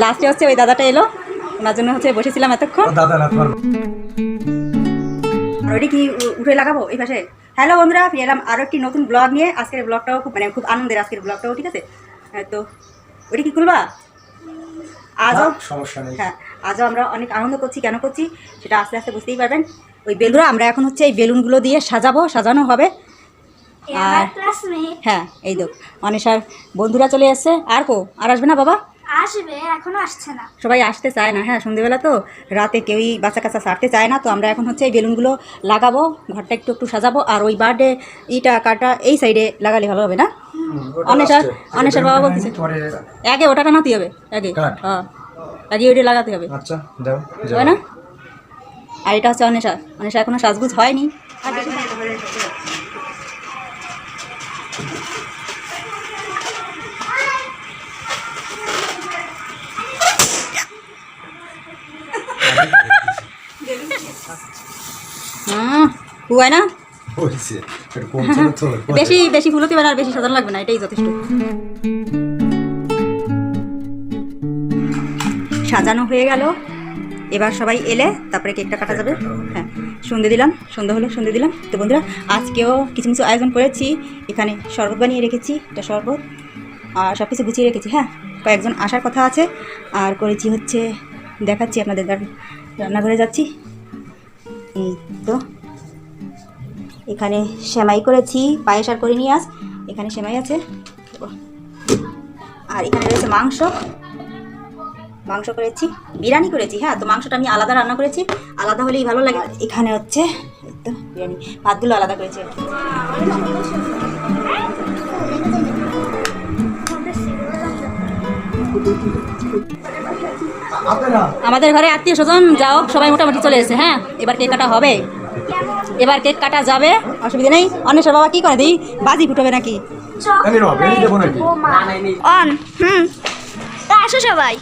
লাস্টে হচ্ছে ওই দাদাটা এলো, ওনার জন্য হচ্ছে বসেছিলাম এতক্ষণ। ওইটা কি উঠে লাগাবো এই পাশে? হ্যালো বন্ধুরা, ফিরে এলাম আরও একটি নতুন ব্লগ নিয়ে। আজকের ব্লগটাও খুব আনন্দের, আজকের ব্লগটাও ঠিক আছে। তো ওইটা কি খুলবা? আজও সমস্যা নেই। হ্যাঁ, আজও আমরা অনেক আনন্দ করছি। কেন করছি সেটা আস্তে আস্তে বুঝতেই পারবেন। ওই বেলুনগুলো আমরা এখন হচ্ছে এই বেলুনগুলো দিয়ে সাজানো হবে। আর হ্যাঁ, এই দেখ অনেসার বন্ধুরা চলে এসছে। আর আসবে না বাবা? আসবে, এখনো আসছে না, সবাই আসতে চায় না। হ্যাঁ, সন্ধ্যেবেলা তো রাতে কেউই বাচ্চা কাচ্চা ছাড়তে চায় না। তো আমরা এখন হচ্ছে এই বেলুনগুলো লাগাবো, ঘরটা একটু সাজাবো। আর ওই বার্থডে ইটা কাটা এই সাইডে লাগালে ভালো হবে না? অনেসার বাবা বলতেছে আগে ওটা টানাতে হবে, হ্যাঁ আগে ওইটা লাগাতে হবে। আচ্ছা দাও না। আর এটা হচ্ছে অনেসা এখনো সাজগুজ হয়নি। আর বেশি হুয়ায় না, বেশি ফুল হতে পারে, আর বেশি সাজানো লাগবে না, এটাই যথেষ্ট। সাজানো হয়ে গেল, এবার সবাই এলে তারপরে কেকটা কাটা যাবে। হ্যাঁ, সন্ধে দিলাম। তো বন্ধুরা, আজকেও কিছু আয়োজন করেছি। এখানে শরবত বানিয়ে রেখেছি, এটা শরবত, আর সব কিছু গুছিয়ে রেখেছি। হ্যাঁ, কয়েকজন আসার কথা আছে। আর করেছি হচ্ছে দেখাচ্ছি আপনাদের, রান্নাঘরে যাচ্ছি। এই তো এখানে সেমাই করেছি, পায়েস আর করিনি আজ। এখানে সেমাই আছে, আর এখানে রয়েছে মাংস করেছি, বিরিয়ানি করেছি। হ্যাঁ, তো মাংসটা আমি আলাদা রান্না করেছি, আলাদা হলেই ভালো লাগে। এখানে হচ্ছে তো বিরিয়ানি, ভাতগুলো আলাদা করেছি। আমাদের ঘরে আত্মীয় স্বজন যাও সবাই মোটামুটি চলে এসেছে। হ্যাঁ, এবার কেক কাটা হবে, এবার কেক কাটা যাবে, অসুবিধা নেই। অন্বেষণ বাবা কি করে দিই, বাজি ফুটবে নাকি? আসো সবাই।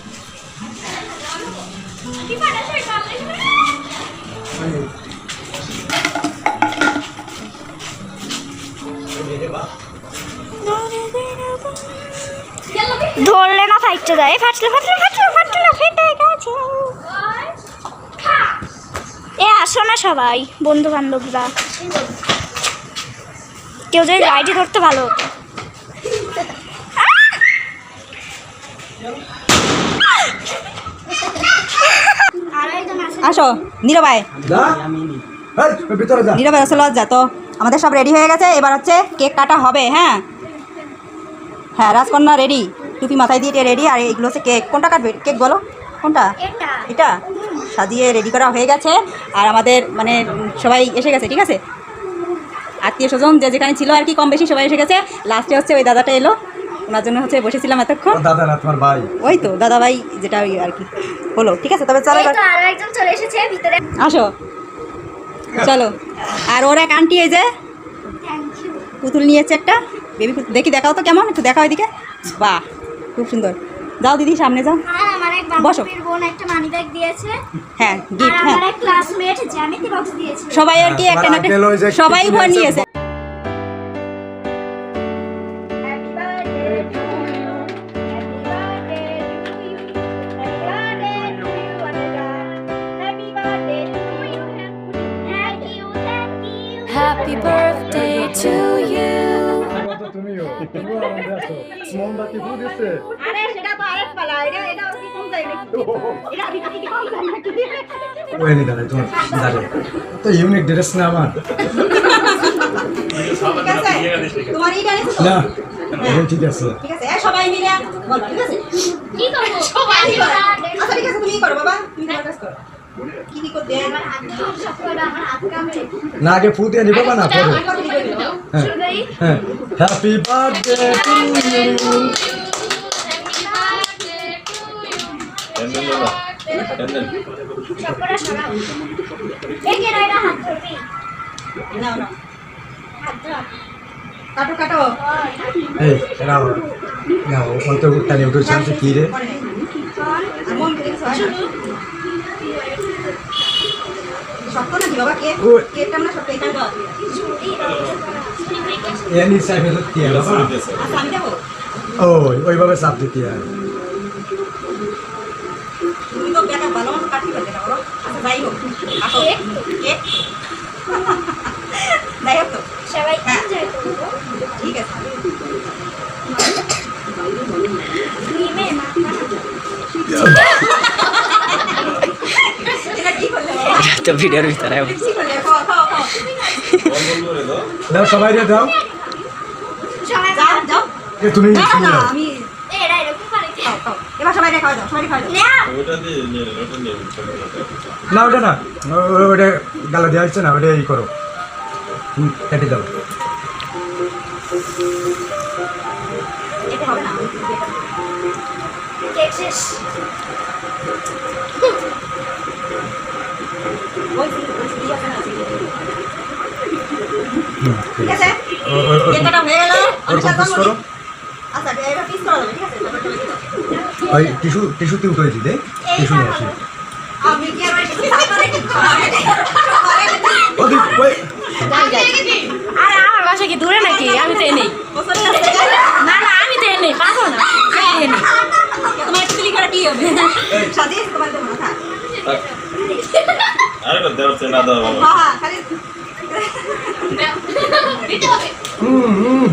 ধরলে না ফাইটটা দেয়, ফাটলে ফেটে গেছে। আসো না সবাই, বন্ধু বান্ধবরা। কেউ যদি লাইটে ধরতে ভালো হতো। আসো নীরবাই আসো, লজ্জা তো। আমাদের সব রেডি হয়ে গেছে, এবার হচ্ছে কেক কাটা হবে। হ্যাঁ, রাজকন্যা রেডি, টুপি মাথায় দিয়ে রেডি। আর এইগুলো হচ্ছে কেক। কোনটা কাটবে কেক বলো? কোনটা? এটা সাজিয়ে রেডি করা হয়ে গেছে। আর আমাদের সবাই এসে গেছে, ঠিক আছে। আত্মীয় স্বজন যে যেখানে ছিল আর কি, কম বেশি সবাই এসে গেছে। লাস্টে হচ্ছে ওই দাদাটা এলো, ওনার জন্য হচ্ছে বসেছিলাম এতক্ষণ। ওই তো দাদা ভাই, যেটা ওই আর কি হলো, ঠিক আছে। তবে চলো আসো, চলো। আর ওর এক আন্টি, এই যে পুতুল নিয়েছে একটা বেবি পুতুল, দেখাও তো কেমন, একটু দেখাও এদিকে। বাহ, খুব সুন্দর। যাও দিদি, সামনে যাও, বসো। হ্যাঁ, গিফট। হ্যাঁ, সবাই আর কি একটা না সবাই ভর নিয়েছে। Happy birthday to you. Unique dress না আমার, না ঠিক আছে। সবাই মিলে বল, ঠিক আছে। কি করব? সবাই মিলে। আচ্ছা ঠিক আছে, তুমি করো বাবা, তুমি কাজ করো। কি করতে? আমার হাত কামড়ে। না, আগে ফু দিয়ে নিবা না পরে। হ্যাঁ, হ্যাপি বার্থডে টু ইউ। কাটো। এই রাও না, ওখান থেকে উঠানি উঠে চান্স কি রে? শক্ত নাকি বাবা কেক? কেকটা না শক্ত, এটা দাও। এনি সাইডে দিতে হবে বাবা। আচ্ছা, আমি দেবো। ওইভাবে চাপ দিতে হয়। তুমি তো একটা ভালো মতো কাটতে পারবে না বলো। আচ্ছা যাই হোক, আসো কেক যাই হোক তো, সবাই হ্যাঁ। এনজয় করবো। ঠিক আছে। ক্রিমে মাখা। এটা কি করলে বাবা? তো ভিডিওর ভিতরে কি করলে? খাও খাও খাও, দাও সবাই রে দাও সবাই যাও যাও। এ তুমি না তুমি না দাও। আমি এরা এরকম করে খাও খাও, এবার সবাই খাওয়া দাও, সবাই খাওয়া দাও। না ওটা না ওটা গালা দেওয়া হচ্ছে না, ওটা ই করো, তুমি কেটে দাও। এটা হবে না, কেক শেষ। ওই দিয়ে আছে না, হুম, ঠিক আছে। ওর কেক কাটা হয়ে গেল। আমি ওরকম পিস করো। আচ্ছা এবার পিস করা যাবে, ঠিক আছে। ওই টিস্যুতে উঠে দিতে টিস্যু নিয়ে আসি। আমি কি আর আপনারা কি করেন? ওদিক ওই আরে আমার বাসা কি দূরে নাকি? আমি তো এনেই। না না আমি তো এনেই, পাবো না। আমি তো এনেই। তোমার চুলি করে কি হবে? সাজিয়ে তোমার তো মাথা। আরেকটা দেওয়া হচ্ছে না দেওয়া বাবা হ্যাঁ খালি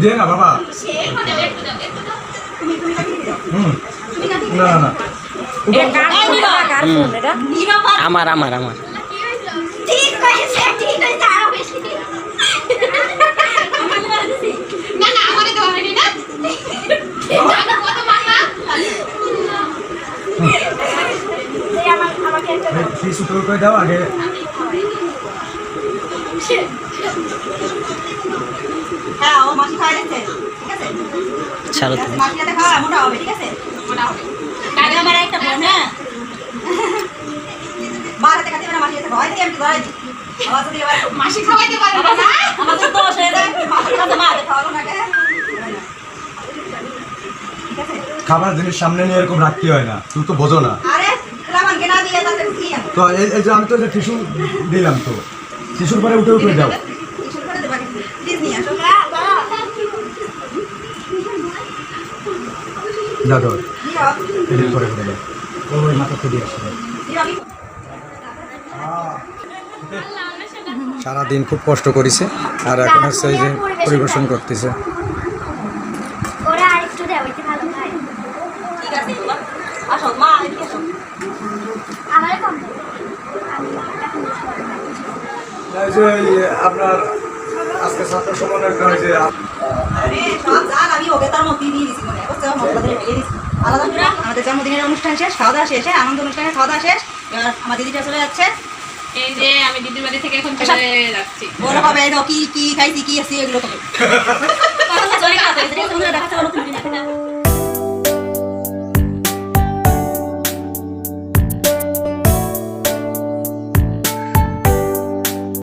দে না বাবা। তুমি কাটিয়ে দাও। তুমি কাটিয়ে না না এটা কার ফোন? এটা কার ফোন এটা? নিরবাদ। আমার আমার আমার ঠিক হয়েছে, ঠিক হয়েছে, আরো বেশি। না না আমারে দেওয়া হয়নি না। এই আমাকে একটা দাও। টিস্যু করে দাও আগে। হ্যাঁ ও মাসি খাওয়া যাচ্ছে, ঠিক আছে। ছাড়ো ঠিক আছে, তুমি মাসি যাতে খাওয়া মোটা হবে, ঠিক আছে। মোটা হবে। আগে আমার একটা বোন, হ্যাঁ। মার হাতে খাতে না, মাসি হাতে খাওয়াই দিই, আমি ধরাই দিই। আবার যদি এবার মাসি খাওয়াইতে পারবে আবার না। আমাদের তো হয়ে যায়, মাসির কাছে মা হাতে খাওয়ালো না কে? ঠিক আছে। খাবার জিনিস সামনে নিয়ে এরকম রাখতে হয় না, তুমি তো বোঝো না। আরে আমার কেনা দিয়ে তাতে কি আনো? তো এই যে আমি তো টিস্যু দিলাম, তো টিস্যুর পরে উঠে উঠে দাও। টিস্যু করে দেবা কিন্তু। প্লিজ নিয়ে আসো। দাও দাও নিও, এডিট করে করে দাও। ওই মাথাতে দিয়ে আসো। নিও আমি। সারাদিন খুব কষ্ট করেছে আর এখন হচ্ছে এই যে পরিবেশন করতেছে। ওরা আরেকটু দেও, এতে ভালো খায়। ঠিক আছে বাবা। আসো মা, এদিকে আসো। আমারে কম দাও। আমি এখন এই যে আপনার আজকে ছাত্র সমানের যে আরে সব জান আমি ওকে তার মধ্যে দিয়ে দিছি, মনে করছে মশলা দিয়ে ভেঙে দিছি। আলাদা করে আমাদের জন্মদিনের অনুষ্ঠান শেষ, খাওয়া দাওয়া শেষ, হ্যাঁ, আনন্দ অনুষ্ঠানের খাওয়া দাওয়া শেষ। এবার আমার দিদিটা চলে যাচ্ছে। এই যে আমি দিদির বাড়ি থেকে এখন চলে যাচ্ছি। বলো হবে এই কি কি খাইছি কি আছে এগুলো তো